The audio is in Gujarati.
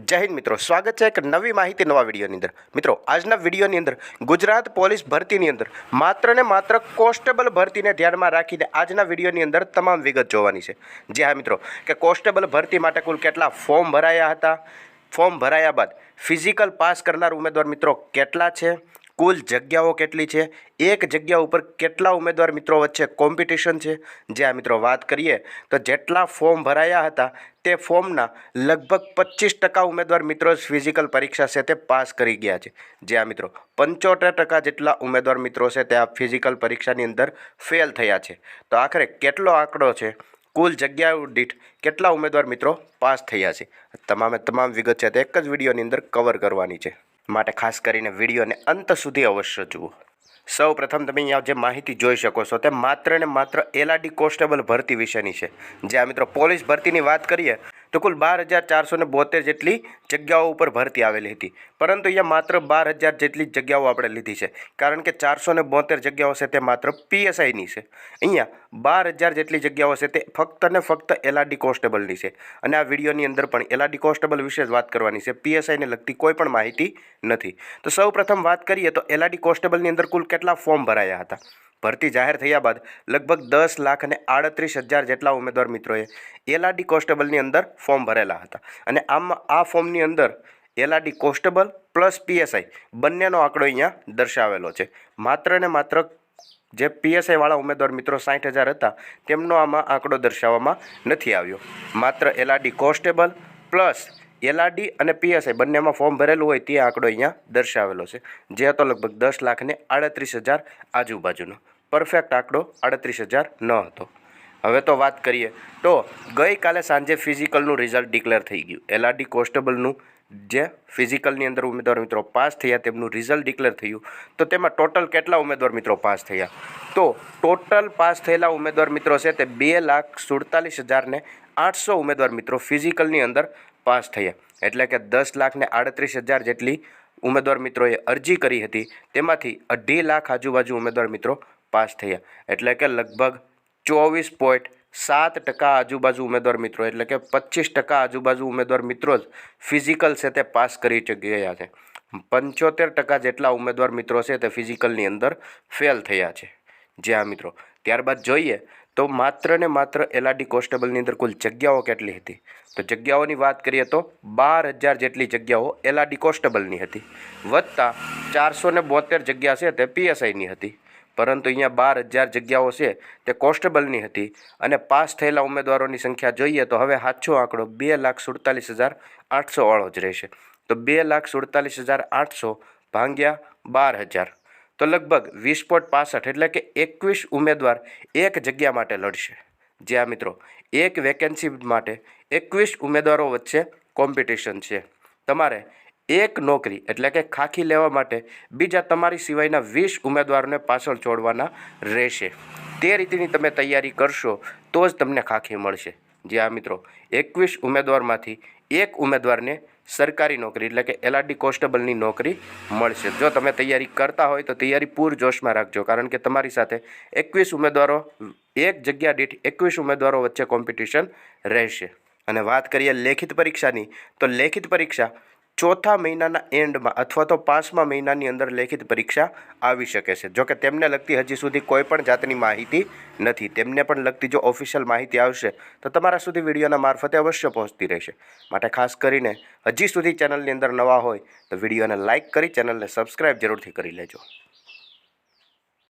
જય હિન્દ મિત્રો, સ્વાગત છે એક નવી માહિતી નવા વિડીયોની અંદર। મિત્રો આજના વિડીયોની અંદર ગુજરાત પોલીસ ભરતીની અંદર માત્ર ને માત્ર કોન્સ્ટેબલ ભરતીને ધ્યાનમાં રાખીને આજના વિડીયોની અંદર તમામ વિગત જોવાની છે। જે હા મિત્રો કે કોન્સ્ટેબલ ભરતી માટે કુલ કેટલા ફોર્મ ભરાયા હતા, ફોર્મ ભરાયા બાદ ફિઝિકલ પાસ કરનાર ઉમેદવાર મિત્રો કેટલા છે, કુલ જગ્યાઓ કેટલી છે, એક જગ્યા ઉપર કેટલા ઉમેદવાર મિત્રો વચ્ચે કોમ્પિટિશન છે। જે આ મિત્રો વાત કરીએ તો જેટલા ફોર્મ ભરાયા હતા તે ફોર્મના લગભગ 25% ઉમેદવાર મિત્રો ફિઝિકલ પરીક્ષા છે તે પાસ કરી ગયા છે। જે આ મિત્રો 75% જેટલા ઉમેદવાર મિત્રો છે તે આ ફિઝિકલ પરીક્ષાની અંદર ફેલ થયા છે। તો આખરે કેટલો આંકડો છે, કુલ જગ્યાઓ દીઠ કેટલા ઉમેદવાર મિત્રો પાસ થયા છે, તમામે તમામ વિગત છે તે એક જ વિડીયોની અંદર કવર કરવાની છે। માટે ખાસ કરીને વિડીયોને અંત સુધી અવશ્ય જુઓ। સૌ પ્રથમ તમે અહીંયા જે માહિતી જોઈ શકો છો તે માત્ર ને માત્ર એલઆરડી કોન્સ્ટેબલ ભરતી વિશેની છે। જે આ મિત્રો પોલીસ ભરતીની વાત કરીએ તો કુલ 12,472 જેટલી જગ્યાઓ ઉપર ભરતી આવેલી હતી, પરંતુ અહીંયા માત્ર 12,000 જેટલી જગ્યાઓ આપણે લીધી છે, કારણ કે 472 જગ્યાઓ છે તે માત્ર પીએસઆઈની છે। અહીંયા 12,000 જેટલી જગ્યાઓ છે તે ફક્ત ને ફક્ત એલઆરડી કોન્સ્ટેબલની છે, અને આ વિડીયોની અંદર પણ એલઆરડી કોન્સ્ટેબલ વિશે જ વાત કરવાની છે, પીએસઆઈને લગતી કોઈ પણ માહિતી નથી। તો સૌ પ્રથમ વાત કરીએ તો એલઆરડી કોન્સ્ટેબલની અંદર કુલ કેટલા ફોર્મ ભરાયા હતા। ભરતી જાહેર થયા બાદ લગભગ 10,38,000 જેટલા ઉમેદવાર મિત્રોએ એલઆરડી કોન્સ્ટેબલની અંદર ફોર્મ ભરેલા હતા, અને આ ફોર્મની અંદર એલઆરડી કોન્સ્ટેબલ પ્લસ પીએસઆઈ બંનેનો આંકડો અહીંયા દર્શાવેલો છે। માત્ર ને માત્ર જે પીએસઆઈવાળા ઉમેદવાર મિત્રો 60,000 હતા તેમનો આમાં આંકડો દર્શાવવામાં નથી આવ્યો। માત્ર એલઆરડી કોન્સ્ટેબલ પ્લસ એલઆરડી અને પીએસઆઈ બંનેમાં ફોર્મ ભરેલું હોય તે આંકડો અહીંયા દર્શાવેલો છે, જે હતો લગભગ 10,38,000 આજુબાજુનો। પરફેક્ટ આંકડો 38,000 ન હતો। હવે તો વાત કરીએ તો ગઈકાલે સાંજે ફિઝિકલનું રિઝલ્ટ ડિક્લેર થઈ ગયું। એલઆરડી કોન્સ્ટેબલનું જે ફિઝિકલની અંદર ઉમેદવાર મિત્રો પાસ થયા તેમનું રિઝલ્ટ ડિક્લેર થયું, તો તેમાં ટોટલ કેટલા ઉમેદવાર મિત્રો પાસ થયા, તો ટોટલ પાસ થયેલા ઉમેદવાર મિત્રો છે તે 2,47,800 ઉમેદવાર મિત્રો ફિઝિકલની અંદર પાસ થયા। એટલે કે 10,38,000 જેટલી ઉમેદવાર મિત્રોએ અરજી કરી હતી, તેમાંથી 2.5 લાખ આજુબાજુ ઉમેદવાર મિત્રો પાસ થયા। એટલે કે લગભગ 24.7% આજુબાજુ ઉમેદવાર મિત્રો, એટલે કે 25% આજુબાજુ ઉમેદવાર મિત્રો જ ફિઝિકલ છે તે પાસ કરી ગયા છે। 75% જેટલા ઉમેદવાર મિત્રો છે તે ફિઝિકલની અંદર ફેલ થયા છે। જે આ મિત્રો ત્યારબાદ જોઈએ તો માત્ર ને માત્ર એલઆરડી કોન્સ્ટેબલની અંદર કુલ જગ્યાઓ કેટલી હતી, તો જગ્યાઓની વાત કરીએ તો 12,000 જેટલી જગ્યાઓ એલઆરડી કોન્સ્ટેબલની હતી, વત્તા 472 જગ્યા છે તે પીએસઆઈની હતી, પરંતુ અહીંયા 12,000 જગ્યાઓ છે તે કોન્સ્ટેબલની હતી। અને પાસ થયેલા ઉમેદવારોની સંખ્યા જોઈએ તો હવે સાચો આંકડો 2,47,800 વાળો જ રહેશે। તો 2,47,800 ભાગ્યા 12,000 તો લગભગ 20.65, એટલે કે 21 ઉમેદવાર એક જગ્યા માટે લડશે। જે આ મિત્રો એક વેકેન્સી માટે 21 ઉમેદવારો વચ્ચે કોમ્પિટિશન છે। તમારે એક નોકરી એટલે કે ખાખી લેવા માટે બીજા તમારી સિવાયના 20 ઉમેદવારોને પાછળ છોડવાના રહેશે। તે રીતની તમે તૈયારી કરશો તો જ તમને ખાખી મળશે। જે આ મિત્રો 21 ઉમેદવારમાંથી એક ઉમેદવારને સરકારી નોકરી એટલે કે એલઆરડી કોન્સ્ટેબલની નોકરી મળશે। જો તમે તૈયારી કરતા હોય તો તૈયારી પૂરજોશમાં રાખજો, કારણ કે તમારી સાથે 21 ઉમેદવારો, એક જગ્યા દીઠ 21 ઉમેદવારો વચ્ચે કોમ્પિટિશન રહેશે। અને વાત કરીએ લેખિત પરીક્ષાની, તો લેખિત પરીક્ષા ચોથા મહિનાના એન્ડમાં અથવા તો 5મા મહિનાની અંદર લેખિત પરીક્ષા આવી શકે છે। જો કે તેમને લગતી હજી સુધી કોઈ પણ જાતની માહિતી નથી, તેમને પણ લગતી જો ઓફિશિયલ માહિતી આવશે તો તમારા સુધી વિડીયોના મારફતે અવશ્ય પહોંચતી રહેશે। માટે ખાસ કરીને હજી સુધી ચેનલની અંદર નવા હોય તો વિડીયોને લાઇક કરી ચેનલને સબસ્ક્રાઈબ જરૂરથી કરી લેજો।